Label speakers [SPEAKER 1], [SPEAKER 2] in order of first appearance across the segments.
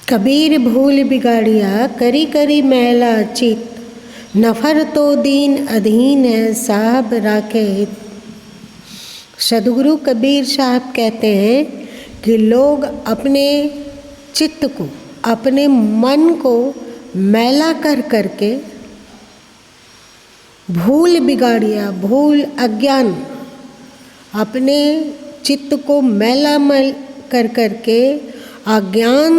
[SPEAKER 1] कबीर भूल बिगाड़िया करी करी मैला चित, नफर तो दीन अधीन है साहब राखे हित। सदगुरु कबीर साहब कहते हैं कि लोग अपने चित्त को, अपने मन को मैला कर करके, भूल बिगाड़िया, भूल अज्ञान, अपने चित्त को मैला मल कर करके अज्ञान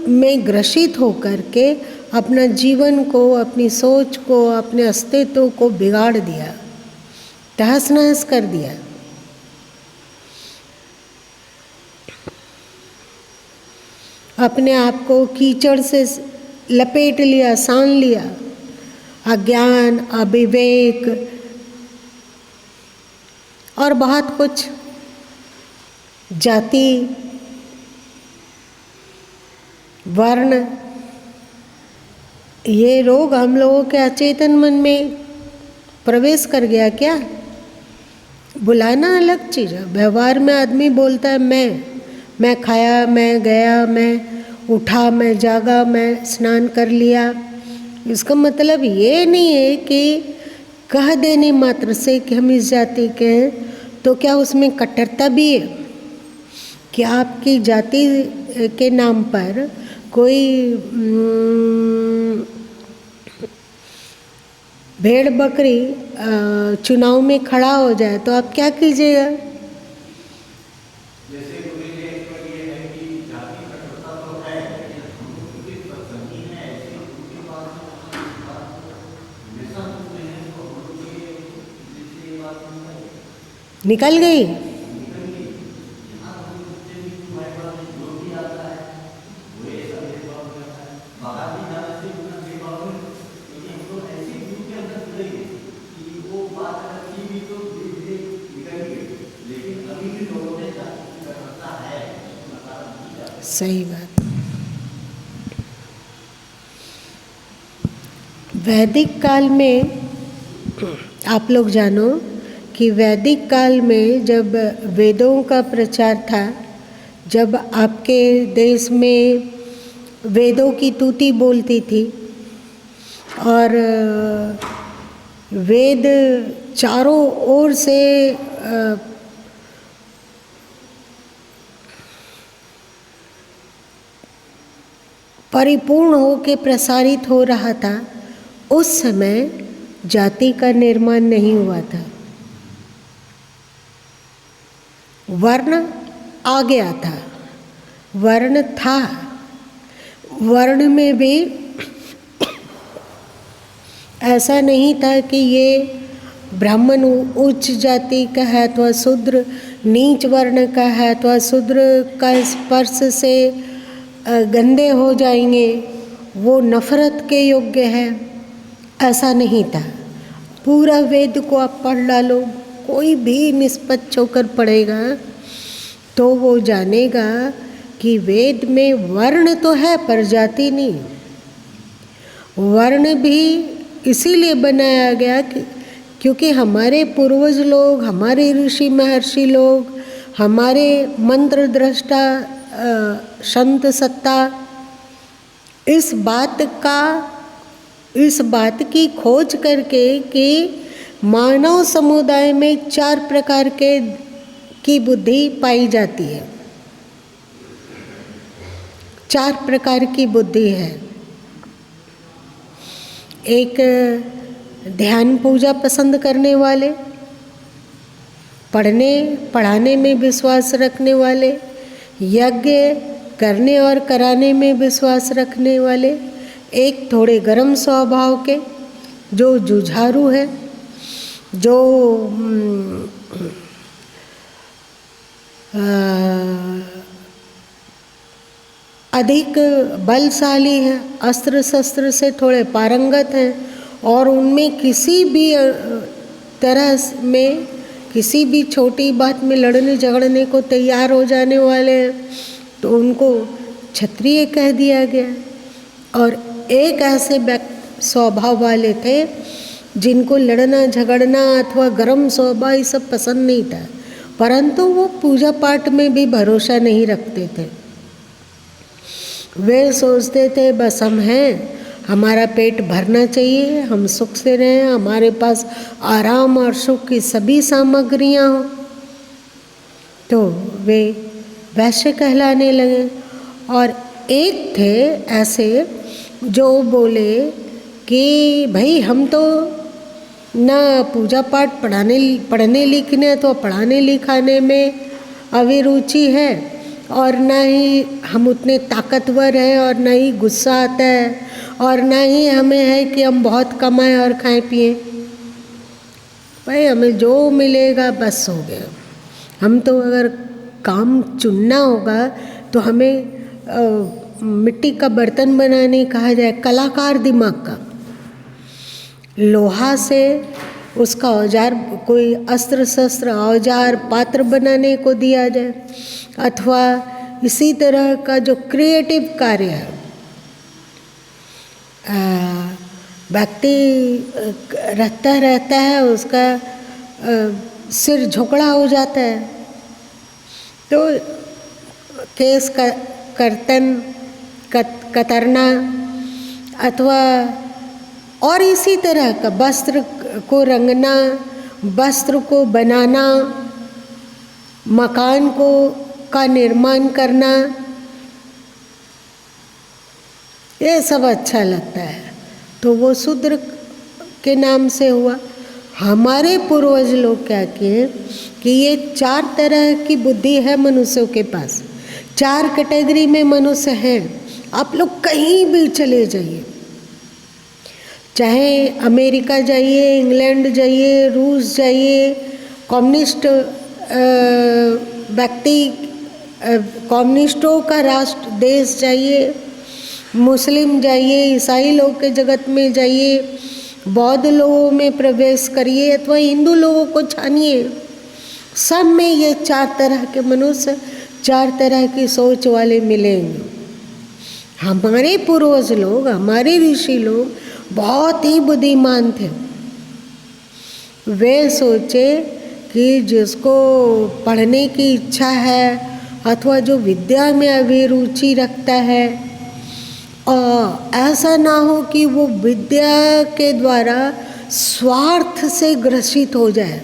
[SPEAKER 1] में ग्रसित होकर के अपना जीवन को, अपनी सोच को, अपने अस्तित्व को बिगाड़ दिया, तहस नहस कर दिया। अपने आप को कीचड़ से लपेट लिया, सान लिया। अज्ञान, अविवेक और बहुत कुछ, जाति, वर्ण, ये रोग हम लोगों के अचेतन मन में प्रवेश कर गया क्या? बुलाना अलग चीज़ है। व्यवहार में आदमी बोलता है मैं खाया, मैं गया, मैं उठा, मैं जागा, मैं स्नान कर लिया। इसका मतलब ये नहीं है कि कह देने मात्र से कि हम इस जाति के हैं तो क्या उसमें कट्टरता भी है? कि आपकी जाति के नाम पर कोई भेड़ बकरी चुनाव में खड़ा हो जाए तो आप क्या कीजिएगा? निकल गई। सही बात। वैदिक काल में आप लोग जानो कि वैदिक काल में जब वेदों का प्रचार था, जब आपके देश में वेदों की तूती बोलती थी और वेद चारों ओर से परिपूर्ण होकर प्रसारित हो रहा था, उस समय जाति का निर्माण नहीं हुआ था। वर्ण आ गया था, वर्ण था। वर्ण में भी ऐसा नहीं था कि ये ब्राह्मण उच्च जाति का है अथवा शूद्र नीच वर्ण का है अथवा शूद्र का स्पर्श से गंदे हो जाएंगे, वो नफरत के योग्य है, ऐसा नहीं था। पूरा वेद को आप पढ़ डालो, कोई भी निष्पक्ष होकर पढ़ेगा तो वो जानेगा कि वेद में वर्ण तो है पर जाति नहीं। वर्ण भी इसीलिए बनाया गया कि क्योंकि हमारे पूर्वज लोग, हमारे ऋषि महर्षि लोग, हमारे मंत्र दृष्टा संत सत्ता इस बात की खोज करके कि मानव समुदाय में 4 प्रकार की बुद्धि पाई जाती है। 4 प्रकार की बुद्धि है। एक ध्यान पूजा पसंद करने वाले, पढ़ने पढ़ाने में विश्वास रखने वाले, यज्ञ करने और कराने में विश्वास रखने वाले, एक थोड़े गर्म स्वभाव के जो जुझारू है, जो अधिक बलशाली हैं, अस्त्र शस्त्र से थोड़े पारंगत हैं और उनमें किसी भी तरह में किसी भी छोटी बात में लड़ने झगड़ने को तैयार हो जाने वाले हैं, तो उनको क्षत्रिय कह दिया गया। और एक ऐसे स्वभाव वाले थे जिनको लड़ना झगड़ना अथवा गर्म स्वभाव ये सब पसंद नहीं था, परंतु वो पूजा पाठ में भी भरोसा नहीं रखते थे। वे सोचते थे बस हम हैं, हमारा पेट भरना चाहिए, हम सुख से रहें, हमारे पास आराम और सुख की सभी सामग्रियां हों। तो वे वैश्य कहलाने लगे। और एक थे ऐसे जो बोले कि भाई हम तो ना पूजा पाठ पढ़ने लिखने तो पढ़ाने लिखाने में अभिरुचि है, और ना ही हम उतने ताकतवर हैं, और ना ही गुस्सा आता है, और ना ही हमें है कि हम बहुत कमाएं और खाएं पिएं। भाई हमें जो मिलेगा बस हो गया। हम तो अगर काम चुनना होगा तो हमें मिट्टी का बर्तन बनाने कहा जाए, कलाकार दिमाग का, लोहा से उसका औजार, कोई अस्त्र शस्त्र औजार पात्र बनाने को दिया जाए, अथवा इसी तरह का जो क्रिएटिव कार्य है, व्यक्ति रहता है उसका सिर झोंकड़ा हो जाता है, तो केस कर्तन कतरना, अथवा और इसी तरह का वस्त्र को रंगना, वस्त्र को बनाना, मकान का निर्माण करना, ये सब अच्छा लगता है। तो वो शूद्र के नाम से हुआ। हमारे पूर्वज लोग क्या किए कि ये 4 तरह की बुद्धि है मनुष्यों के पास, 4 कैटेगरी में मनुष्य हैं। आप लोग कहीं भी चले जाइए, चाहे अमेरिका जाइए, इंग्लैंड जाइए, रूस जाइए, कम्युनिस्ट व्यक्ति, कम्युनिस्टों का राष्ट्र देश जाइए, मुस्लिम जाइए, ईसाई लोग के जगत में जाइए, बौद्ध लोगों में प्रवेश करिए, अथवा हिंदू लोगों को छानिए, सब में ये 4 तरह के मनुष्य, 4 तरह की सोच वाले मिलेंगे। हमारे पूर्वज लोग, हमारे ऋषि लोग बहुत ही बुद्धिमान थे। वे सोचे कि जिसको पढ़ने की इच्छा है अथवा जो विद्या में अभिरुचि रखता है, ऐसा ना हो कि वो विद्या के द्वारा स्वार्थ से ग्रसित हो जाए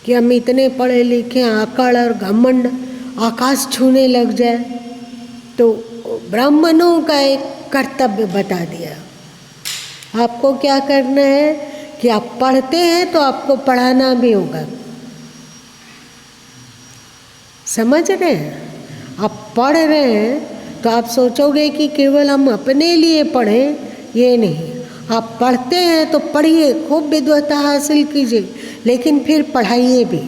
[SPEAKER 1] कि हम इतने पढ़े लिखे, आकड़ और घमंड आकाश छूने लग जाए। तो ब्राह्मणों का एक कर्तव्य बता दिया, आपको क्या करना है कि आप पढ़ते हैं तो आपको पढ़ाना भी होगा। समझ रहे हैं? आप पढ़ रहे हैं तो आप सोचोगे कि केवल हम अपने लिए पढ़ें, ये नहीं। आप पढ़ते हैं तो पढ़िए, खूब विद्वता हासिल कीजिए, लेकिन फिर पढ़ाइए भी।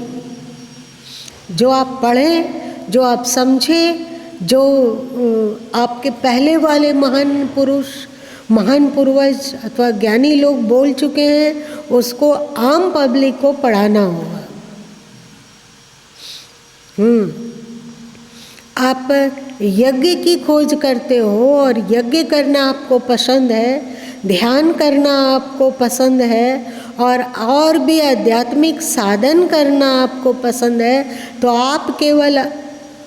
[SPEAKER 1] जो आप पढ़ें, जो आप समझें, जो आपके पहले वाले महान पुरुष, महान पूर्वज अथवा ज्ञानी लोग बोल चुके हैं, उसको आम पब्लिक को पढ़ाना होगा। आप यज्ञ की खोज करते हो और यज्ञ करना आपको पसंद है, ध्यान करना आपको पसंद है, और भी आध्यात्मिक साधन करना आपको पसंद है, तो आप केवल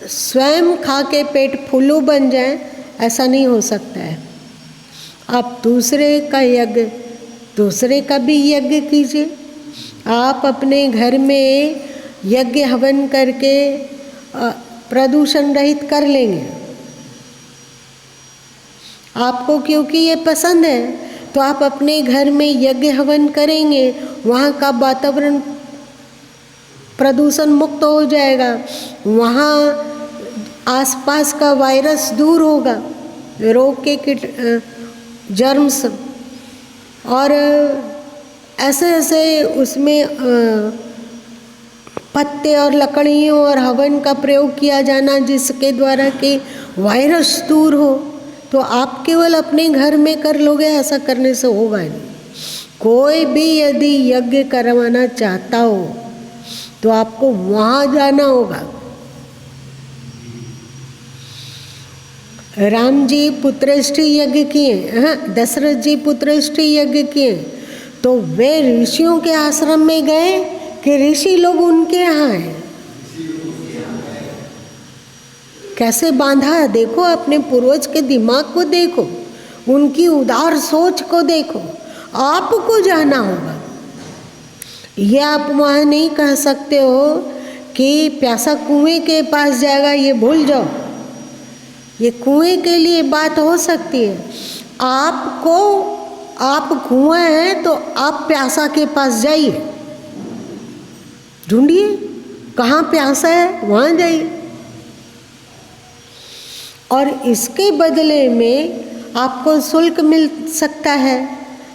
[SPEAKER 1] स्वयं खा के पेट फुल्लू बन जाएं, ऐसा नहीं हो सकता है। आप दूसरे का भी यज्ञ कीजिए। आप अपने घर में यज्ञ हवन करके प्रदूषण रहित कर लेंगे। आपको क्योंकि ये पसंद है तो आप अपने घर में यज्ञ हवन करेंगे, वहाँ का वातावरण प्रदूषण मुक्त हो जाएगा, वहाँ आसपास का वायरस दूर होगा, रोग के जर्म्स, और ऐसे ऐसे उसमें पत्ते और लकड़ियों और हवन का प्रयोग किया जाना जिसके द्वारा कि वायरस दूर हो। तो आप केवल अपने घर में कर लोगे, ऐसा करने से होगा नहीं। कोई भी यदि यज्ञ करवाना चाहता हो तो आपको वहाँ जाना होगा। राम जी पुत्रष्टि यज्ञ किए, दशरथ जी पुत्रष्टि यज्ञ किए, तो वे ऋषियों के आश्रम में गए कि ऋषि लोग उनके यहाँ हैं? कैसे बांधा है, देखो अपने पूर्वज के दिमाग को देखो, उनकी उदार सोच को देखो, आपको जाना होगा। ये आप वहाँ नहीं कह सकते हो कि प्यासा कुएं के पास जाएगा, ये भूल जाओ। ये कुएं के लिए बात हो सकती है, आप कुआं हैं तो आप प्यासा के पास जाइए, ढूंढिए कहाँ प्यासा है, वहाँ जाइए। और इसके बदले में आपको शुल्क मिल सकता है।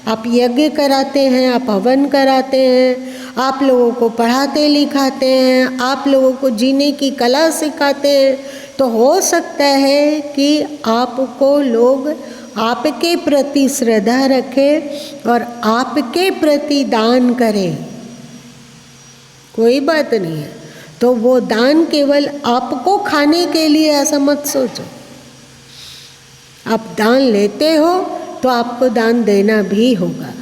[SPEAKER 1] आप यज्ञ कराते हैं, आप हवन कराते हैं, आप लोगों को पढ़ाते लिखाते हैं, आप लोगों को जीने की कला सिखाते हैं, तो हो सकता है कि आपको लोग आपके प्रति श्रद्धा रखें और आपके प्रति दान करें। कोई बात नहीं है, तो वो दान केवल आपको खाने के लिए ऐसा मत सोचो। आप दान लेते हो तो आपको दान देना भी होगा,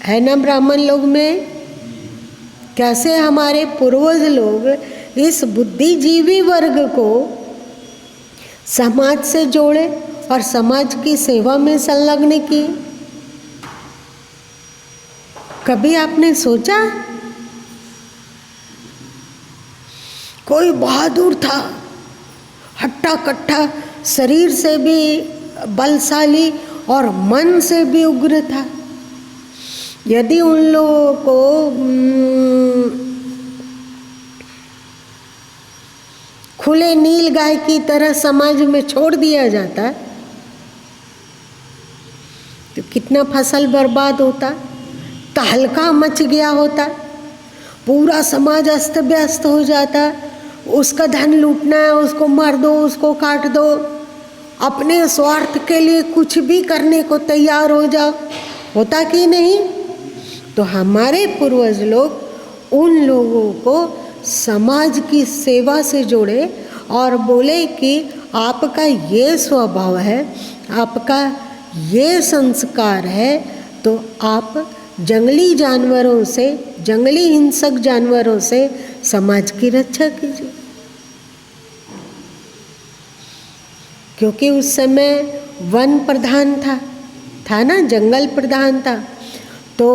[SPEAKER 1] है ना। ब्राह्मण लोग में कैसे हमारे पूर्वज लोग इस बुद्धिजीवी वर्ग को समाज से जोड़े और समाज की सेवा में संलग्न किए। कभी आपने सोचा? कोई बहादुर था, हट्टा कट्टा, शरीर से भी बलशाली और मन से भी उग्र था। यदि उन लोगों को खुले नील गाय की तरह समाज में छोड़ दिया जाता तो कितना फसल बर्बाद होता, तहलका मच गया होता, पूरा समाज अस्त व्यस्त हो जाता। उसका धन लूटना है, उसको मार दो, उसको काट दो, अपने स्वार्थ के लिए कुछ भी करने को तैयार हो जाओ, होता कि नहीं। तो हमारे पूर्वज लोग उन लोगों को समाज की सेवा से जोड़े और बोले कि आपका ये स्वभाव है, आपका ये संस्कार है, तो आप जंगली जानवरों से, जंगली हिंसक जानवरों से समाज की रक्षा कीजिए। क्योंकि उस समय वन प्रधान था ना, जंगल प्रधान था, तो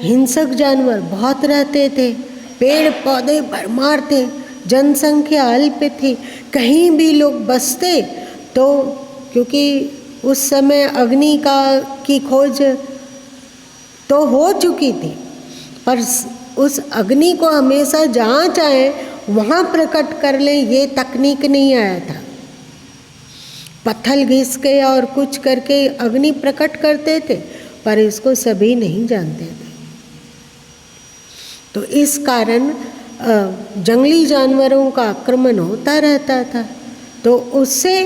[SPEAKER 1] हिंसक जानवर बहुत रहते थे, पेड़ पौधे भरमार थे, जनसंख्या अल्प थी। कहीं भी लोग बसते तो, क्योंकि उस समय अग्नि की खोज तो हो चुकी थी, पर उस अग्नि को हमेशा जहाँ चाहे वहाँ प्रकट कर लें, ये तकनीक नहीं आया था। पत्थर घिस के और कुछ करके अग्नि प्रकट करते थे, पर इसको सभी नहीं जानते थे। तो इस कारण जंगली जानवरों का आक्रमण होता रहता था। तो उससे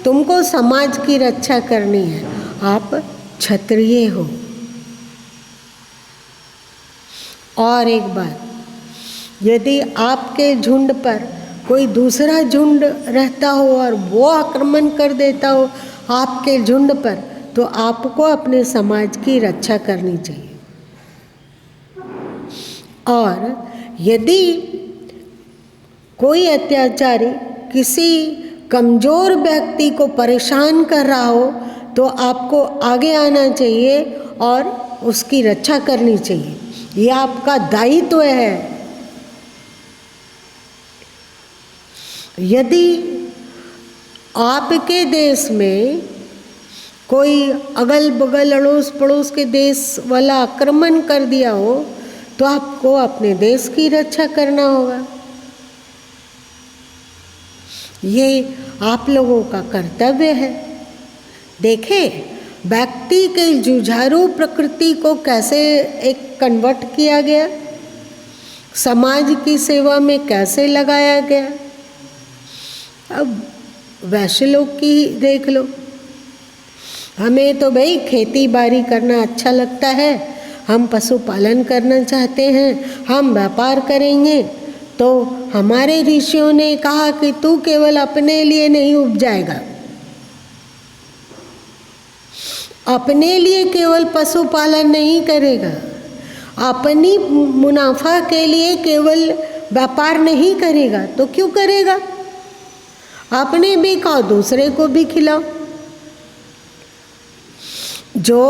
[SPEAKER 1] तुमको समाज की रक्षा करनी है, आप क्षत्रिय हो। और एक बात, यदि आपके झुंड पर कोई दूसरा झुंड रहता हो और वो आक्रमण कर देता हो आपके झुंड पर, तो आपको अपने समाज की रक्षा करनी चाहिए। और यदि कोई अत्याचारी किसी कमज़ोर व्यक्ति को परेशान कर रहा हो, तो आपको आगे आना चाहिए और उसकी रक्षा करनी चाहिए। ये आपका दायित्व है। यदि आपके देश में कोई अगल बगल अड़ोस पड़ोस के देश वाला आक्रमण कर दिया हो, तो आपको अपने देश की रक्षा करना होगा। ये आप लोगों का कर्तव्य है। देखें, व्यक्ति के जुझारू प्रकृति को कैसे एक कन्वर्ट किया गया, समाज की सेवा में कैसे लगाया गया। अब वैश्य लोग की देख लो, हमें तो भाई खेती बाड़ी करना अच्छा लगता है, हम पशुपालन करना चाहते हैं, हम व्यापार करेंगे। तो हमारे ऋषियों ने कहा कि तू केवल अपने लिए नहीं उपजाएगा, अपने लिए केवल पशुपालन नहीं करेगा, अपनी मुनाफा के लिए केवल व्यापार नहीं करेगा, तो क्यों करेगा? अपने भी खाओ, दूसरे को भी खिलाओ। जो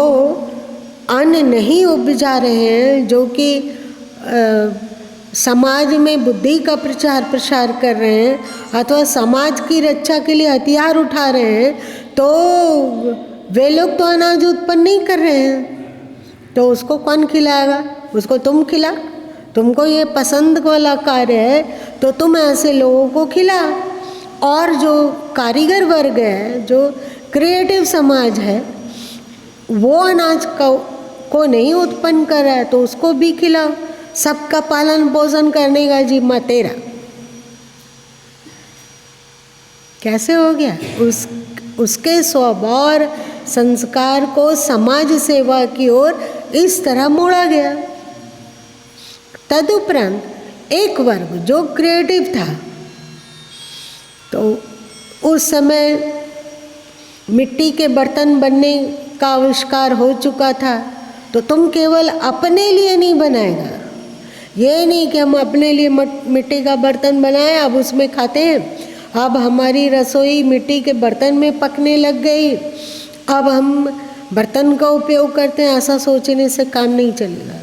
[SPEAKER 1] अन्न नहीं उपजा रहे हैं, जो कि समाज में बुद्धि का प्रचार प्रसार कर रहे हैं अथवा समाज की रक्षा के लिए हथियार उठा रहे हैं, तो वे लोग तो अनाज उत्पन्न नहीं कर रहे हैं, तो उसको कौन खिलाएगा? उसको तुम खिला। तुमको ये पसंद वाला कार्य है तो तुम ऐसे लोगों को खिला। और जो कारीगर वर्ग है, जो क्रिएटिव समाज है, वो अनाज को नहीं उत्पन्न कर रहा है तो उसको भी खिलाओ। सबका पालन पोषण करने का जिम्मा तेरा। कैसे हो गया? उसके स्वभाव और संस्कार को समाज सेवा की ओर इस तरह मोड़ा गया। तदुपरांत एक वर्ग जो क्रिएटिव था, तो उस समय मिट्टी के बर्तन बनने का आविष्कार हो चुका था, तो तुम केवल अपने लिए नहीं बनाएगा। ये नहीं कि हम अपने लिए मिट्टी का बर्तन बनाए, अब उसमें खाते हैं, अब हमारी रसोई मिट्टी के बर्तन में पकने लग गई, अब हम बर्तन का उपयोग करते हैं, ऐसा सोचने से काम नहीं चलेगा।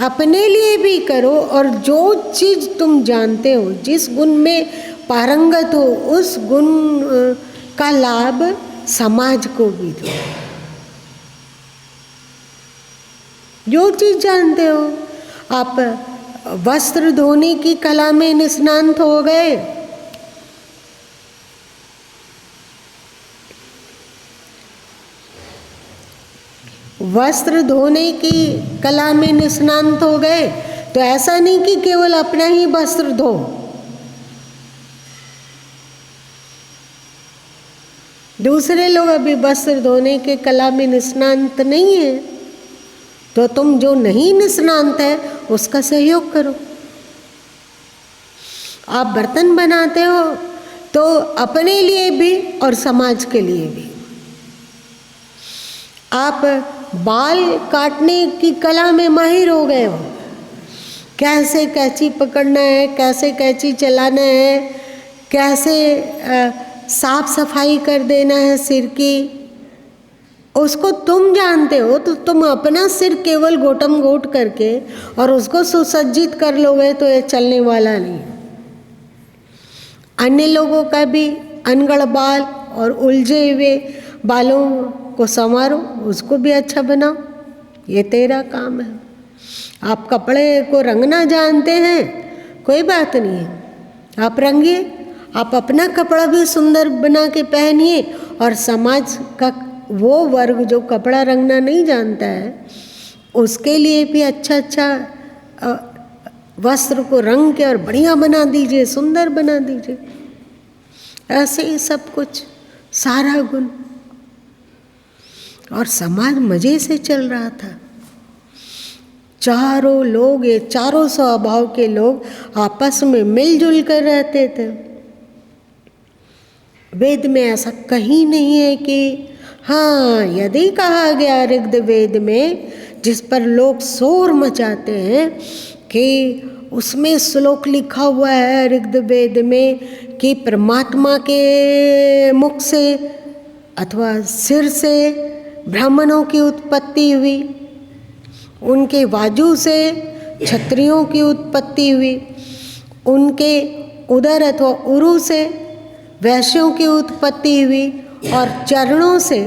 [SPEAKER 1] अपने लिए भी करो, और जो चीज़ तुम जानते हो, जिस गुण में पारंगत हो, उस गुण का लाभ समाज को भी दो। जो चीज़ जानते हो, आप वस्त्र धोने की कला में निष्णात हो गए, वस्त्र धोने की कला में निष्णात हो गए, तो ऐसा नहीं कि केवल अपना ही वस्त्र धो। दूसरे लोग अभी वस्त्र धोने के कला में निष्णात नहीं है, तो तुम जो नहीं निष्णात है उसका सहयोग करो। आप बर्तन बनाते हो तो अपने लिए भी और समाज के लिए भी। आप बाल काटने की कला में माहिर हो गए हो, कैसे कैंची पकड़ना है, कैसे कैंची चलाना है, कैसे साफ सफाई कर देना है सिर की, उसको तुम जानते हो, तो तुम अपना सिर केवल गोटम गोट करके और उसको सुसज्जित कर लोगे तो ये चलने वाला नहीं। अन्य लोगों का भी अनगढ़ बाल और उलझे हुए बालों को संवारो, उसको भी अच्छा बनाओ, ये तेरा काम है। आप कपड़े को रंगना जानते हैं, कोई बात नहीं है, आप रंगिए, आप अपना कपड़ा भी सुंदर बना के पहनिए, और समाज का वो वर्ग जो कपड़ा रंगना नहीं जानता है, उसके लिए भी अच्छा अच्छा वस्त्र को रंग के और बढ़िया बना दीजिए, सुंदर बना दीजिए। ऐसे ही सब कुछ, सारा गुण, और समाज मजे से चल रहा था। चारों लोग, ये चारों स्वभाव के लोग आपस में मिलजुल कर रहते थे। वेद में ऐसा कहीं नहीं है कि हाँ, यदि कहा गया ऋग्वेद में, जिस पर लोग शोर मचाते हैं कि उसमें श्लोक लिखा हुआ है ऋग्वेद में कि परमात्मा के मुख से अथवा सिर से ब्राह्मणों की उत्पत्ति हुई, उनके वाजू से क्षत्रियों की उत्पत्ति हुई, उनके उदर अथवा उरु से वैश्यों की उत्पत्ति हुई, और चरणों से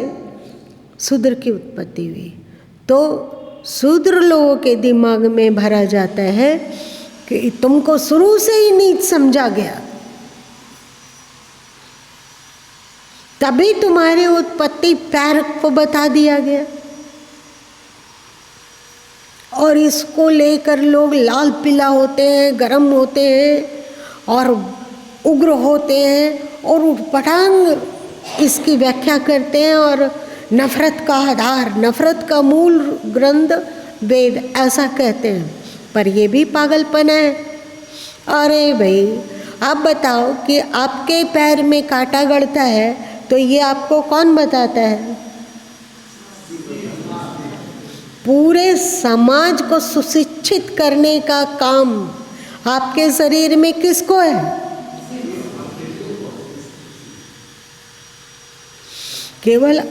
[SPEAKER 1] शूद्र की उत्पत्ति हुई। तो शूद्र लोगों के दिमाग में भरा जाता है कि तुमको शुरू से ही नीच समझा गया, तभी तुम्हारी उत्पत्ति पैर को बता दिया गया, और इसको लेकर लोग लाल पीला होते हैं, गर्म होते हैं और उग्र होते हैं, और उठपटांग इसकी व्याख्या करते हैं, और नफरत का आधार, नफरत का मूल ग्रंथ वेद, ऐसा कहते हैं। पर ये भी पागलपन है। अरे भाई, आप बताओ कि आपके पैर में कांटा गड़ता है तो ये आपको कौन बताता है? पूरे समाज को सुशिक्षित करने का काम आपके शरीर में किसको है? केवल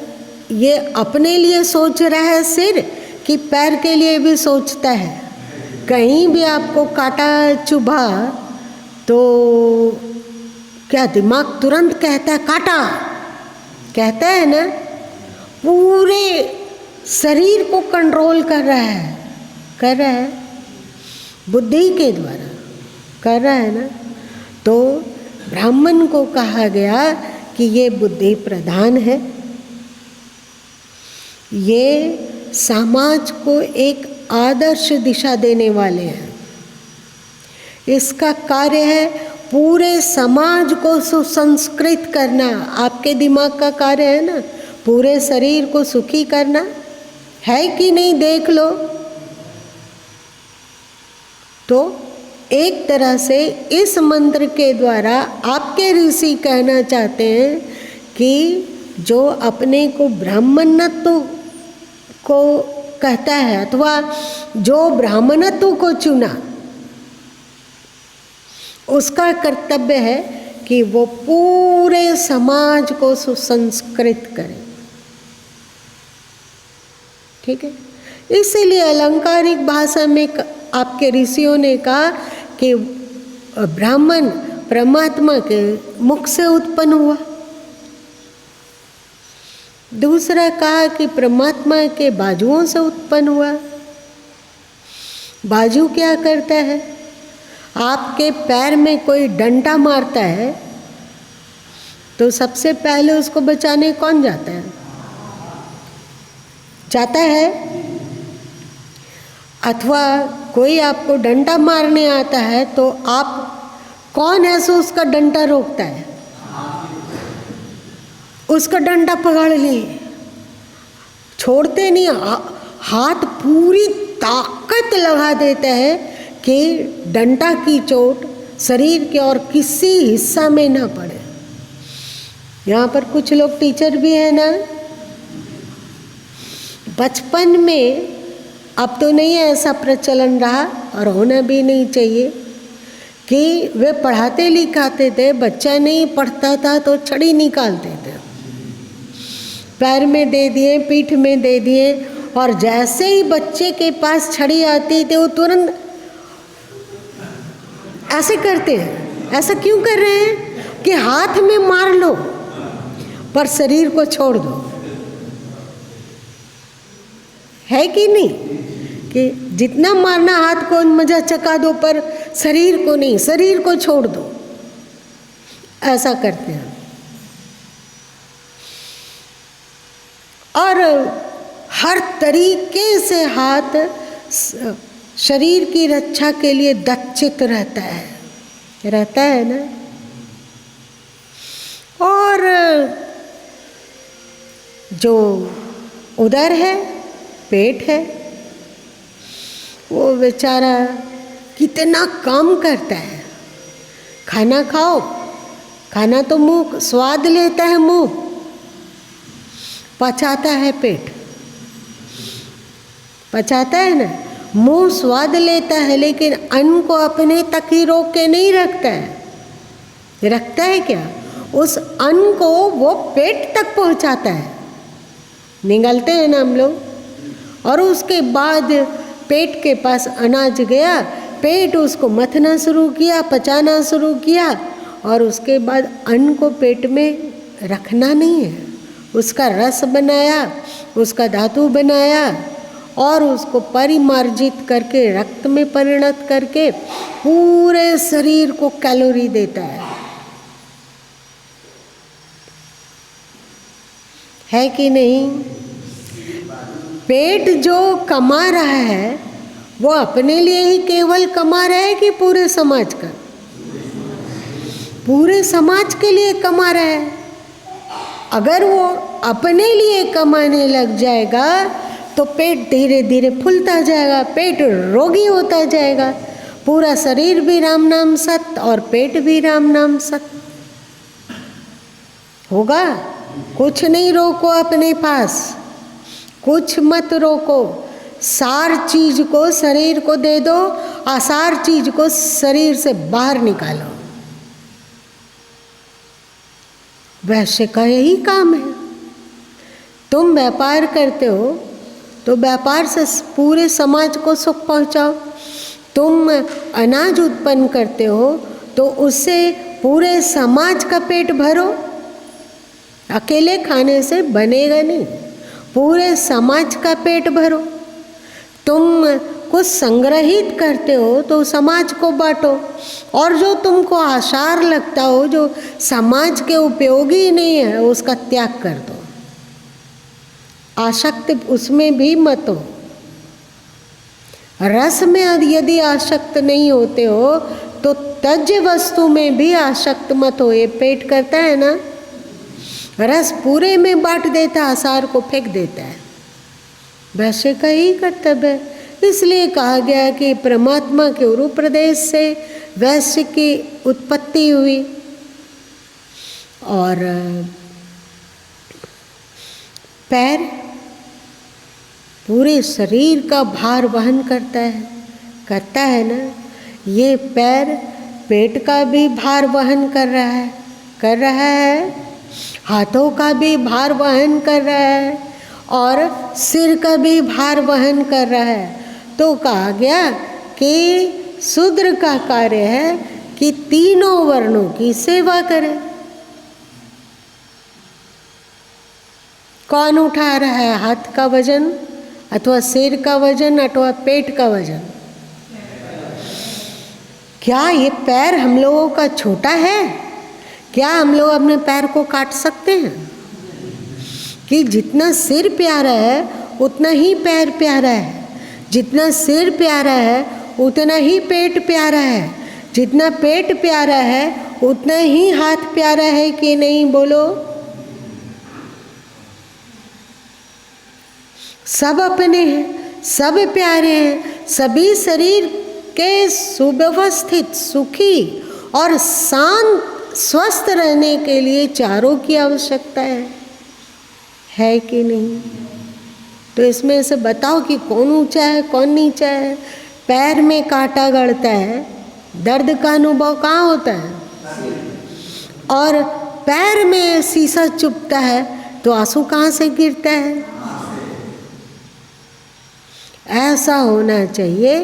[SPEAKER 1] ये अपने लिए सोच रहा है सिर, कि पैर के लिए भी सोचता है? कहीं भी आपको कांटा चुभा तो क्या दिमाग तुरंत कहता है कांटा, कहता है ना? पूरे शरीर को कंट्रोल कर रहा है बुद्धि के द्वारा कर रहा है ना। तो ब्राह्मण को कहा गया कि ये बुद्धि प्रधान है, ये समाज को एक आदर्श दिशा देने वाले हैं। इसका कार्य है पूरे समाज को सुसंस्कृत करना। आपके दिमाग का कार्य है ना पूरे शरीर को सुखी करना, है कि नहीं? देख लो। तो एक तरह से इस मंत्र के द्वारा आपके ऋषि कहना चाहते हैं कि जो अपने को ब्राह्मणत्व को कहता है अथवा जो ब्राह्मणत्व को चुना, उसका कर्तव्य है कि वो पूरे समाज को सुसंस्कृत करे। ठीक है, इसीलिए अलंकारिक भाषा में आपके ऋषियों ने कहा कि ब्राह्मण परमात्मा के मुख से उत्पन्न हुआ। दूसरा कहा कि परमात्मा के बाजुओं से उत्पन्न हुआ। बाजू क्या करता है? आपके पैर में कोई डंडा मारता है तो सबसे पहले उसको बचाने कौन जाता है? जाता है। अथवा कोई आपको डंडा मारने आता है तो आप कौन है सो उसका डंडा रोकता है? उसका डंडा पकड़ लिए, छोड़ते नहीं, हाथ पूरी ताकत लगा देता है कि डंडा की चोट शरीर के और किसी हिस्सा में ना पड़े। यहाँ पर कुछ लोग टीचर भी है ना, बचपन में, अब तो नहीं है ऐसा प्रचलन रहा और होना भी नहीं चाहिए, कि वे पढ़ाते लिखाते थे, बच्चा नहीं पढ़ता था तो छड़ी निकालते थे, पैर में दे दिए, पीठ में दे दिए, और जैसे ही बच्चे के पास छड़ी आती थी वो तुरंत ऐसे करते हैं। ऐसा क्यों कर रहे हैं? कि हाथ में मार लो पर शरीर को छोड़ दो, है कि नहीं? कि जितना मारना हाथ को मजा चका दो पर शरीर को नहीं, शरीर को छोड़ दो, ऐसा करते हैं। और हर तरीके से हाथ शरीर की रक्षा के लिए दक्षित रहता है ना। और जो उदर है, पेट है, वो बेचारा कितना काम करता है। खाना खाओ, खाना तो मुंह स्वाद लेता है, मुंह पचाता है, पेट पचाता है ना, मुंह स्वाद लेता है, लेकिन अन्न को अपने तक ही रोक के नहीं रखता है। रखता है क्या? उस अन्न को वो पेट तक पहुंचाता है, निगलते हैं ना हम लोग। और उसके बाद पेट के पास अनाज गया, पेट उसको मथना शुरू किया, पचाना शुरू किया, और उसके बाद अन्न को पेट में रखना नहीं है, उसका रस बनाया, उसका धातु बनाया, और उसको परिमार्जित करके रक्त में परिणत करके पूरे शरीर को कैलोरी देता है कि नहीं? पेट जो कमा रहा है वो अपने लिए ही केवल कमा रहा है कि पूरे समाज का? पूरे समाज के लिए कमा रहा है। अगर वो अपने लिए कमाने लग जाएगा तो पेट धीरे धीरे फूलता जाएगा, पेट रोगी होता जाएगा, पूरा शरीर भी राम नाम सत और पेट भी राम नाम सत होगा। कुछ नहीं रोको अपने पास, कुछ मत रोको, सार चीज को शरीर को दे दो, असार चीज को शरीर से बाहर निकालो। वैश्य का यही काम है। तुम व्यापार करते हो तो व्यापार से पूरे समाज को सुख पहुंचाओ। तुम अनाज उत्पन्न करते हो तो उससे पूरे समाज का पेट भरो। अकेले खाने से बनेगा नहीं, पूरे समाज का पेट भरो। तुम कुछ संग्रहित करते हो तो समाज को बांटो, और जो तुमको आसार लगता हो, जो समाज के उपयोगी नहीं है, उसका त्याग कर दो। आसक्त उसमें भी मत हो। रस में यदि आसक्त नहीं होते हो तो त्याज्य वस्तु में भी आसक्त मत हो। ये पेट करता है ना, रस पूरे में बांट देता, आसार को फेंक देता है। वैसे का ही कर्तव्य है। इसलिए कहा गया कि परमात्मा के उरु प्रदेश से वैश्य की उत्पत्ति हुई, और पैर पूरे शरीर का भार वहन करता है ना। ये पैर पेट का भी भार वहन कर रहा है, हाथों का भी भार वहन कर रहा है, और सिर का भी भार वहन कर रहा है। तो कहा गया कि शूद्र का कार्य है कि तीनों वर्णों की सेवा करे। कौन उठा रहा है हाथ का वजन, अथवा सिर का वजन, अथवा पेट का वजन? क्या ये पैर हम लोगों का छोटा है? क्या हम लोग अपने पैर को काट सकते हैं? कि जितना सिर प्यारा है उतना ही पैर प्यारा है, जितना सिर प्यारा है उतना ही पेट प्यारा है, जितना पेट प्यारा है उतना ही हाथ प्यारा है कि नहीं? बोलो। सब अपने हैं, सब प्यारे हैं। सभी शरीर के सुव्यवस्थित, सुखी और शांत, स्वस्थ रहने के लिए चारों की आवश्यकता है कि नहीं? तो इसमें से बताओ कि कौन ऊंचा है, कौन नीचा है? पैर में कांटा गड़ता है, दर्द का अनुभव कहाँ होता है? और पैर में शीशा चुभता है तो आंसू कहाँ से गिरता है? ऐसा होना चाहिए।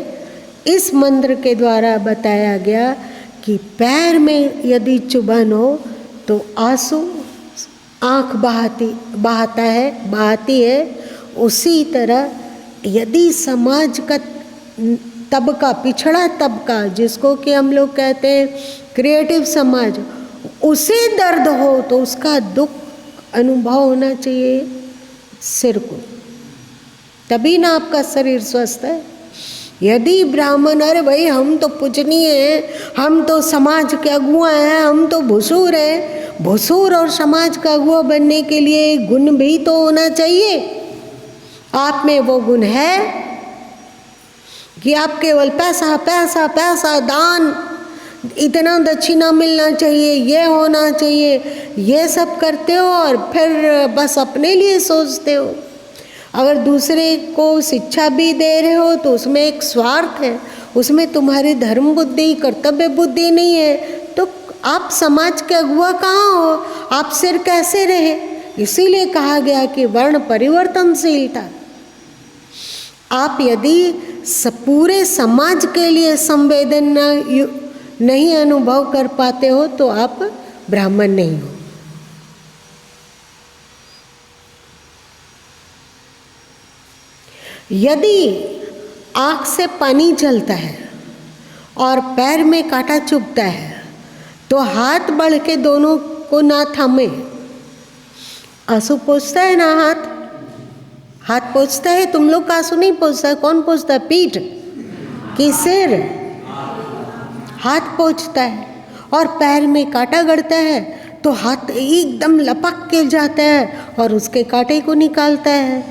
[SPEAKER 1] इस मंत्र के द्वारा बताया गया कि पैर में यदि चुभन हो तो आंसू आँख बहाती है। उसी तरह यदि समाज का तबका, पिछड़ा तबका, जिसको कि हम लोग कहते हैं क्रिएटिव समाज, उसे दर्द हो तो उसका दुख अनुभव होना चाहिए सिर को, तभी ना आपका शरीर स्वस्थ है। यदि ब्राह्मण, अरे भाई हम तो पूजनीय हैं, हम तो समाज के अगुआ हैं, हम तो भुसूर हैं, भुसूर और समाज का अगुआ बनने के लिए गुण भी तो होना चाहिए। आप में वो गुण है कि आप केवल पैसा पैसा पैसा, दान, इतना दक्षिणा मिलना चाहिए, ये होना चाहिए, ये सब करते हो और फिर बस अपने लिए सोचते हो। अगर दूसरे को शिक्षा भी दे रहे हो तो उसमें एक स्वार्थ है, उसमें तुम्हारी धर्म बुद्धि, कर्तव्य बुद्धि नहीं है, तो आप समाज के अगुआ कहाँ हो? आप सिर कैसे रहे? इसीलिए कहा गया कि वर्ण परिवर्तनशीलता। आप यदि पूरे समाज के लिए संवेदन नहीं अनुभव कर पाते हो तो आप ब्राह्मण नहीं हो। यदि आँख से पानी चलता है और पैर में कांटा चुभता है तो हाथ बढ़ के दोनों को ना थामे। आंसू पोंछता है ना हाथ पोंछता है। तुम लोग का आंसू नहीं पोंछता है, कौन पोंछता है? पीठ कि सिर? हाथ पोंछता है। और पैर में कांटा गड़ता है तो हाथ एकदम लपक के जाता है और उसके कांटे को निकालता है।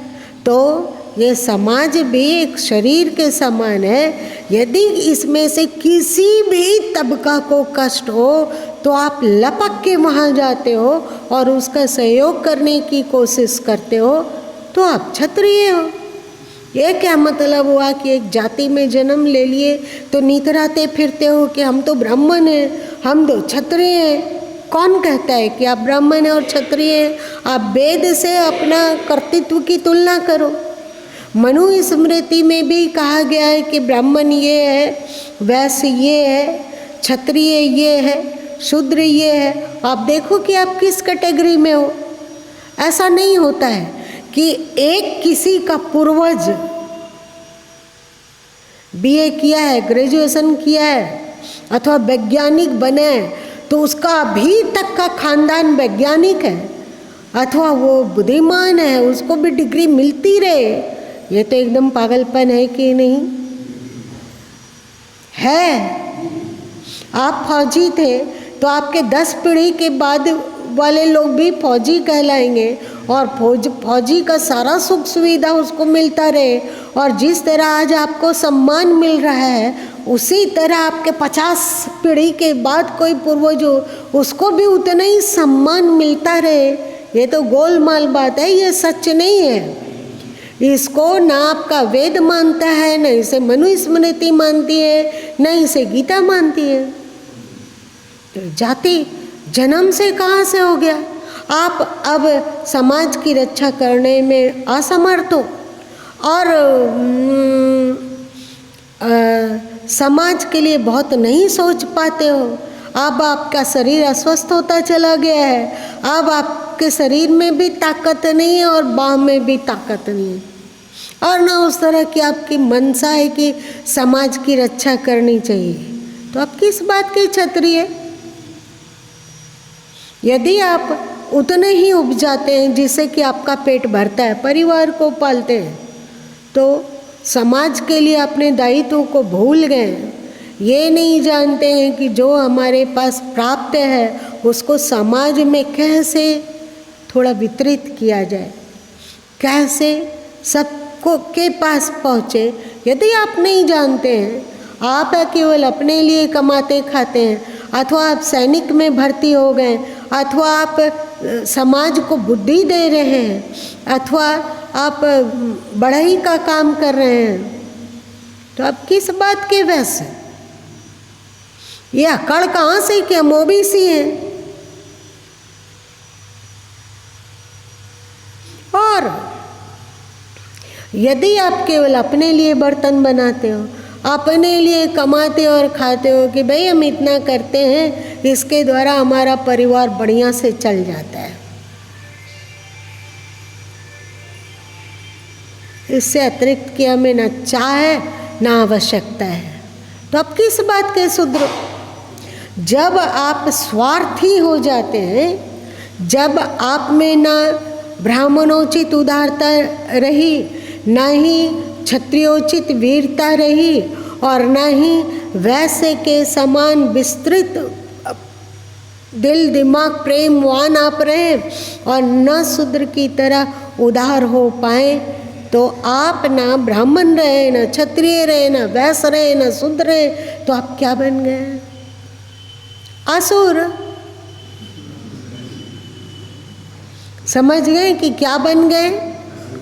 [SPEAKER 1] तो ये समाज भी एक शरीर के समान है। यदि इसमें से किसी भी तबका को कष्ट हो तो आप लपक के वहाँ जाते हो और उसका सहयोग करने की कोशिश करते हो, तो आप क्षत्रिय हो। ये क्या मतलब हुआ कि एक जाति में जन्म ले लिए तो नितराते फिरते हो कि हम तो ब्राह्मण हैं, हम तो क्षत्रिय हैं? कौन कहता है कि आप ब्राह्मण और क्षत्रिय हैं? आप वेद से अपना कर्तृत्व की तुलना करो। मनु स्मृति में भी कहा गया है कि ब्राह्मण ये है, वैश्य ये है, क्षत्रिय ये है, शूद्र ये है। आप देखो कि आप किस कैटेगरी में हो। ऐसा नहीं होता है कि एक किसी का पूर्वज बीए किया है, ग्रेजुएशन किया है अथवा वैज्ञानिक बने तो उसका अभी तक का खानदान वैज्ञानिक है अथवा वो बुद्धिमान है, उसको भी डिग्री मिलती रहे। ये तो एकदम पागलपन है कि नहीं है? आप फौजी थे तो आपके 10 पीढ़ी के बाद वाले लोग भी फौजी कहलाएंगे और फौजी का सारा सुख सुविधा उसको मिलता रहे। और जिस तरह आज आपको सम्मान मिल रहा है उसी तरह आपके 50 पीढ़ी के बाद कोई पूर्वज हो उसको भी उतना ही सम्मान मिलता रहे। ये तो गोलमाल बात है, ये सच नहीं है। इसको ना आपका वेद मानता है, न इसे मनु स्मृति मानती है, न इसे गीता मानती है। तो जाति जन्म से कहाँ से हो गया? आप अब समाज की रक्षा करने में असमर्थ हो और समाज के लिए बहुत नहीं सोच पाते हो। अब आपका शरीर अस्वस्थ होता चला गया है। अब आपके शरीर में भी ताकत नहीं है और बाह में भी ताकत नहीं है और ना उस तरह की आपकी मनसा है कि समाज की रक्षा करनी चाहिए। तो आप किस बात के क्षत्रिय? यदि आप उतने ही उपजाते हैं जिससे कि आपका पेट भरता है, परिवार को पालते हैं, तो समाज के लिए अपने दायित्व को भूल गए। ये नहीं जानते हैं कि जो हमारे पास प्राप्त है उसको समाज में कैसे थोड़ा वितरित किया जाए, कैसे सबको के पास पहुँचे। यदि आप नहीं जानते हैं, आप केवल अपने लिए कमाते खाते हैं, अथवा आप सैनिक में भर्ती हो गए, अथवा आप समाज को बुद्धि दे रहे हैं, अथवा आप बढ़ई का काम कर रहे हैं, तो आप किस बात के वैसे? ये अकड़ कहाँ से कि हम ओबीसी हैं? और यदि आप केवल अपने लिए बर्तन बनाते हो, अपने लिए कमाते और खाते हो कि भाई हम इतना करते हैं, इसके द्वारा हमारा परिवार बढ़िया से चल जाता है, इससे अतिरिक्त कि हमें न चाह है न आवश्यकता है, तो आप किस बात के शूद्र? जब आप स्वार्थी हो जाते हैं, जब आप में न ब्राह्मणोचित उदारता रही, न ही क्षत्रियोचित वीरता रही और न ही वैश्य के समान विस्तृत दिल दिमाग प्रेमवान आप रहे और न शूद्र की तरह उदार हो पाए, तो आप ना ब्राह्मण रहे, न क्षत्रिय रहे, न वैश्य रहे, न शूद्र रहे, तो आप क्या बन गए? असुर। समझ गए कि क्या बन गए?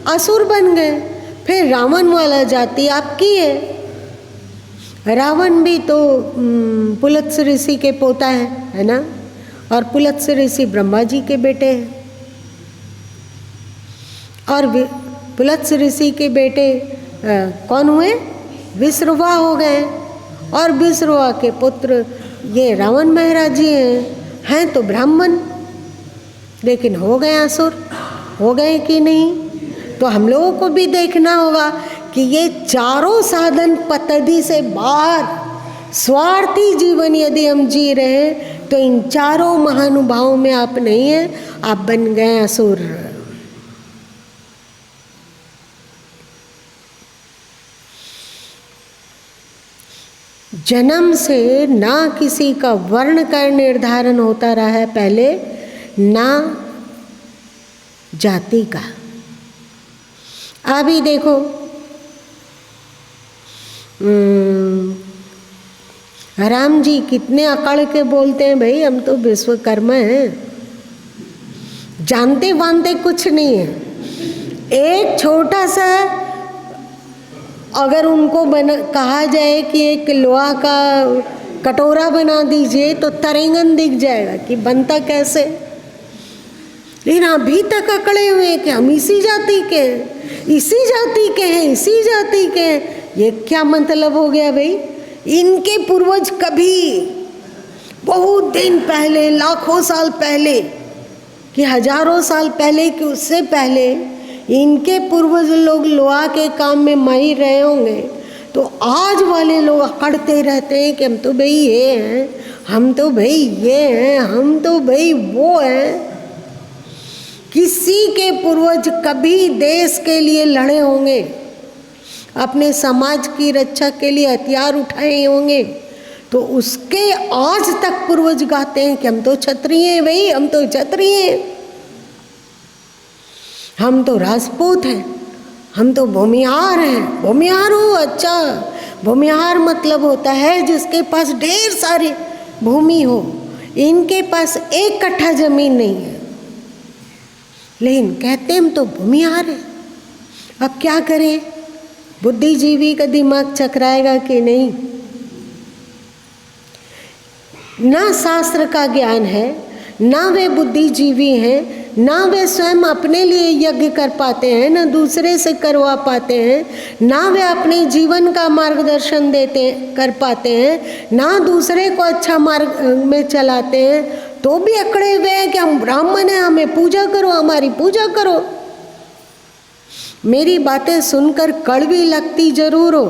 [SPEAKER 1] असुर बन गए। फिर रावण वाला जाति आपकी है। रावण भी तो पुलत्स्य ऋषि के पोता है ना? और पुलत्स्य ऋषि ब्रह्मा जी के बेटे हैं। और पुलत्स्य ऋषि के बेटे कौन हुए? विश्रवा हो गए। और विश्रवा के पुत्र ये रावण महाराज जी हैं तो ब्राह्मण, लेकिन हो गए असुर। हो गए कि नहीं? तो हम लोगों को भी देखना होगा कि ये चारों साधन पद्धति से बाहर स्वार्थी जीवन यदि हम जी रहे हैं तो इन चारों महानुभावों में आप नहीं हैं, आप बन गए असुर। जन्म से ना किसी का वर्ण का निर्धारण होता रहा है पहले, ना जाति का। अभी देखो राम जी कितने अकड़ के बोलते हैं, भाई हम तो विश्वकर्मा हैं, जानते वानते कुछ नहीं है। एक छोटा सा अगर उनको कहा जाए कि एक लोहा का कटोरा बना दीजिए तो तरेंगन दिख जाएगा कि बनता कैसे। लेकिन अभी तक अकड़े हुए हैं कि हम इसी जाति के हैं, इसी जाति के हैं, इसी जाति के हैं। ये क्या मतलब हो गया भाई? इनके पूर्वज कभी बहुत दिन पहले, लाखों साल पहले, कि हजारों साल पहले, कि उससे पहले इनके पूर्वज लोग लोहा के काम में माहिर रहे होंगे। तो आज वाले लोग अकड़ते रहते हैं कि हम तो भाई ये हैं, हम तो भाई ये हैं, हम तो भाई वो हैं। किसी के पूर्वज कभी देश के लिए लड़े होंगे, अपने समाज की रक्षा के लिए हथियार उठाए होंगे, तो उसके आज तक पूर्वज गाते हैं कि हम तो क्षत्रिय हैं भाई, हम तो क्षत्रिय हैं, हम तो राजपूत हैं, हम तो भूमिहार हैं। भूमिहार हो? अच्छा, भूमिहार मतलब होता है जिसके पास ढेर सारी भूमि हो। इनके पास 1 कट्ठा जमीन नहीं है, लेकिन कहते हम तो भूमिहार हैं। अब क्या करें? बुद्धिजीवी का दिमाग चकराएगा कि नहीं? ना शास्त्र का ज्ञान है, ना वे बुद्धिजीवी हैं, ना वे स्वयं अपने लिए यज्ञ कर पाते हैं, ना दूसरे से करवा पाते हैं, ना वे अपने जीवन का मार्गदर्शन कर पाते हैं, ना दूसरे को अच्छा मार्ग में चलाते हैं, तो भी अकड़े हुए हैं कि हम ब्राह्मण हैं, हमें पूजा करो, हमारी पूजा करो। मेरी बातें सुनकर कड़वी लगती जरूर हो,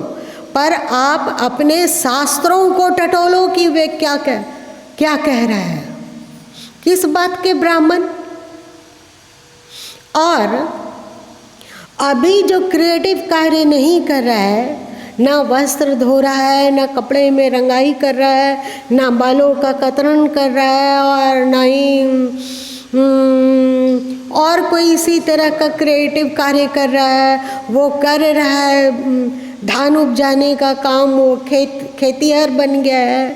[SPEAKER 1] पर आप अपने शास्त्रों को टटोलो कि वे क्या कह रहे हैं, किस बात के ब्राह्मण। और अभी जो क्रिएटिव कार्य नहीं कर रहा है, ना वस्त्र धो रहा है, ना कपड़े में रंगाई कर रहा है, ना बालों का कतरन कर रहा है, और ना ही और कोई इसी तरह का क्रिएटिव कार्य कर रहा है, वो कर रहा है धान उपजाने का काम, वो खेतीहर बन गया है,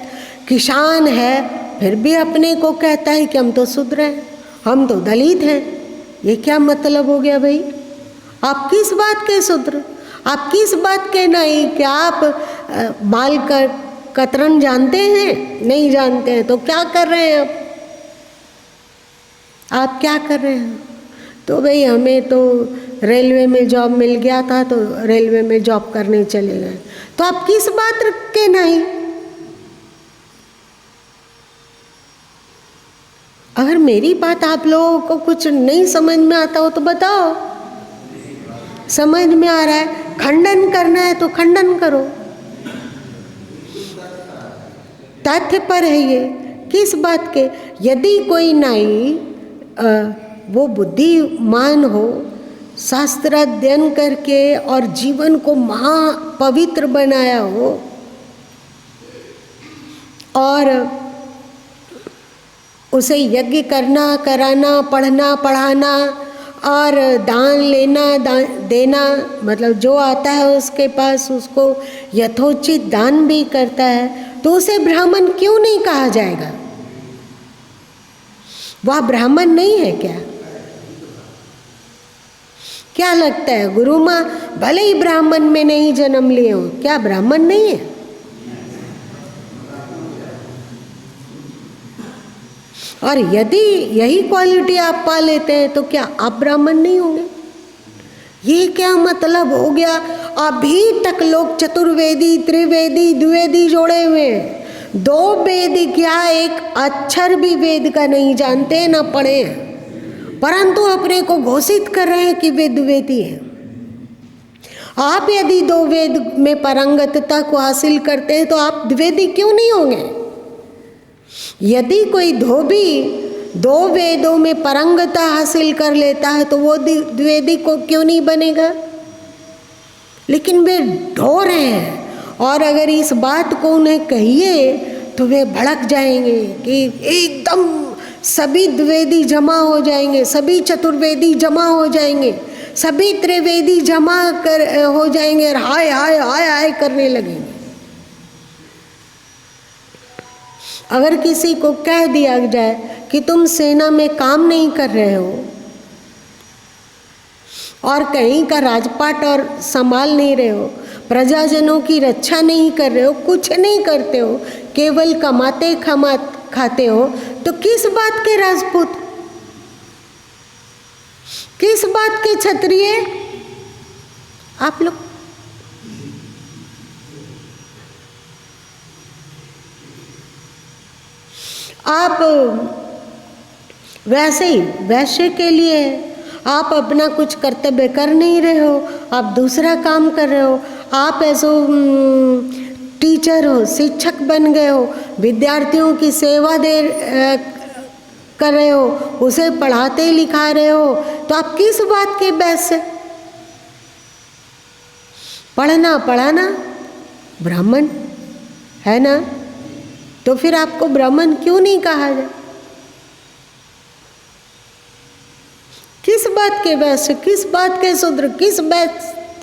[SPEAKER 1] किसान है, फिर भी अपने को कहता है कि हम तो शूद्र हैं, हम तो दलित हैं। ये क्या मतलब हो गया भाई? आप किस बात के शूद्र, आप किस बात के नहीं? क्या आप बाल का कतरन जानते हैं? नहीं जानते हैं तो क्या कर रहे हैं आप क्या कर रहे हैं? तो भाई हमें तो रेलवे में जॉब मिल गया था तो रेलवे में जॉब करने चले गए। तो आप किस बात के नहीं? अगर मेरी बात आप लोगों को कुछ नहीं समझ में आता हो तो बताओ। समझ में आ रहा है, खंडन करना है तो खंडन करो, तथ्य पर है ये। किस बात के? यदि कोई नाई वो बुद्धिमान हो, शास्त्र अध्ययन करके और जीवन को महापवित्र बनाया हो, और उसे यज्ञ करना, कराना, पढ़ना, पढ़ाना और दान लेना, देना, मतलब जो आता है उसके पास उसको यथोचित दान भी करता है, तो उसे ब्राह्मण क्यों नहीं कहा जाएगा? वह ब्राह्मण नहीं है क्या? क्या लगता है? गुरु माँ भले ही ब्राह्मण में नहीं जन्म लिए हो, क्या ब्राह्मण नहीं है? और यदि यही क्वालिटी आप पा लेते हैं तो क्या आप ब्राह्मण नहीं होंगे? ये क्या मतलब हो गया? अभी तक लोग चतुर्वेदी, त्रिवेदी, द्विवेदी जोड़े हुए हैं। 2 वेद क्या, एक अक्षर भी वेद का नहीं जानते, ना पढ़े हैं, परंतु अपने को घोषित कर रहे हैं कि वे द्विवेदी हैं। आप यदि 2 वेद में पारंगतता को हासिल करते हैं तो आप द्विवेदी क्यों नहीं होंगे? यदि कोई धोबी 2 वेदों में पारंगतता हासिल कर लेता है तो वो द्विवेदी को क्यों नहीं बनेगा? लेकिन वे ढो रहे हैं, और अगर इस बात को उन्हें कहिए तो वे भड़क जाएंगे कि एकदम सभी द्विवेदी जमा हो जाएंगे, सभी चतुर्वेदी जमा हो जाएंगे, सभी त्रिवेदी जमा हो जाएंगे और हाय हाय हाय हाय करने लगेंगे। अगर किसी को कह दिया जाए कि तुम सेना में काम नहीं कर रहे हो और कहीं का राजपाट और संभाल नहीं रहे हो, प्रजाजनों की रक्षा नहीं कर रहे हो, कुछ नहीं करते हो, केवल कमाते खाते हो, तो किस बात के राजपूत, किस बात के क्षत्रिय आप लोग? आप वैसे ही वैश्य के लिए आप अपना कुछ कर्तव्य कर नहीं रहे हो, आप दूसरा काम कर रहे हो। आप ऐसो टीचर हो, शिक्षक बन गए हो, विद्यार्थियों की सेवा कर रहे हो, उसे पढ़ाते लिखा रहे हो, तो आप किस बात के बहस से? पढ़ना पढ़ाना ब्राह्मण है ना, तो फिर आपको ब्राह्मण क्यों नहीं कहा जाए? किस बात के वैश्य, किस बात के शूद्र, किस बात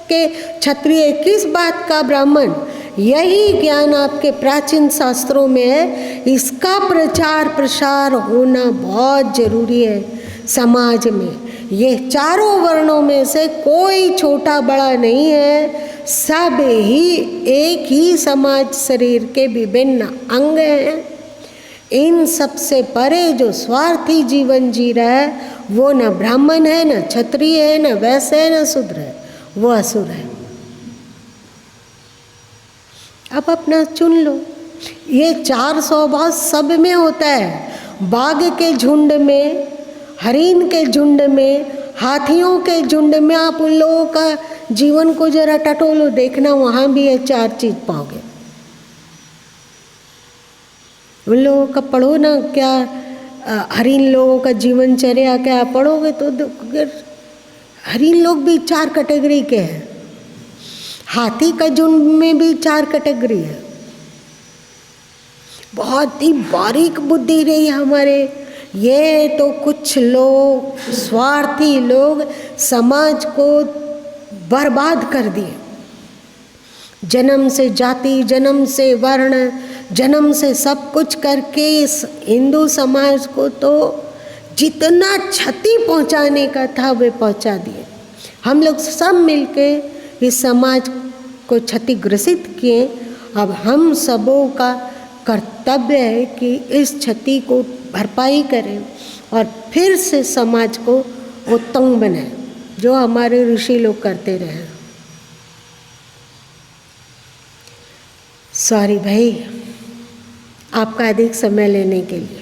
[SPEAKER 1] के क्षत्रिय, किस बात का ब्राह्मण? यही ज्ञान आपके प्राचीन शास्त्रों में है। इसका प्रचार प्रसार होना बहुत जरूरी है समाज में। ये चारों वर्णों में से कोई छोटा बड़ा नहीं है, सब ही एक ही समाज शरीर के विभिन्न अंग हैं। इन सबसे परे जो स्वार्थी जीवन जी रहा है वो न ब्राह्मण है, न क्षत्रिय है, न वैश्य है, न शूद्र है, वो असुर है। अब अपना चुन लो। ये 4 स्वभाव सब में होता है। बाघ के झुंड में, हरिन के झुंड में, हाथियों के झुंड में आप उन लोगों का जीवन को जरा टटोलो, देखना वहाँ भी ये 4 चीज पाओगे। उन लोगों का पढ़ो ना, क्या हरिन लोगों का जीवनचर्या क्या पढ़ोगे तो हरिन लोग भी 4 कैटेगरी के हैं। हाथी का झुंड में भी 4 कैटेगरी है। बहुत ही बारीक बुद्धि रही हमारे। ये तो कुछ लोग, स्वार्थी लोग, समाज को बर्बाद कर दिए। जन्म से जाति, जन्म से वर्ण, जन्म से सब कुछ करके इस हिंदू समाज को तो जितना क्षति पहुंचाने का था वे पहुंचा दिए। हम लोग सब मिलके इस समाज को क्षतिग्रसित किए। अब हम सबों का कर्तव्य है कि इस क्षति को भरपाई करें और फिर से समाज को उत्तम बनाएं, जो हमारे ऋषि लोग करते रहे। सॉरी भाई आपका अधिक समय लेने के लिए।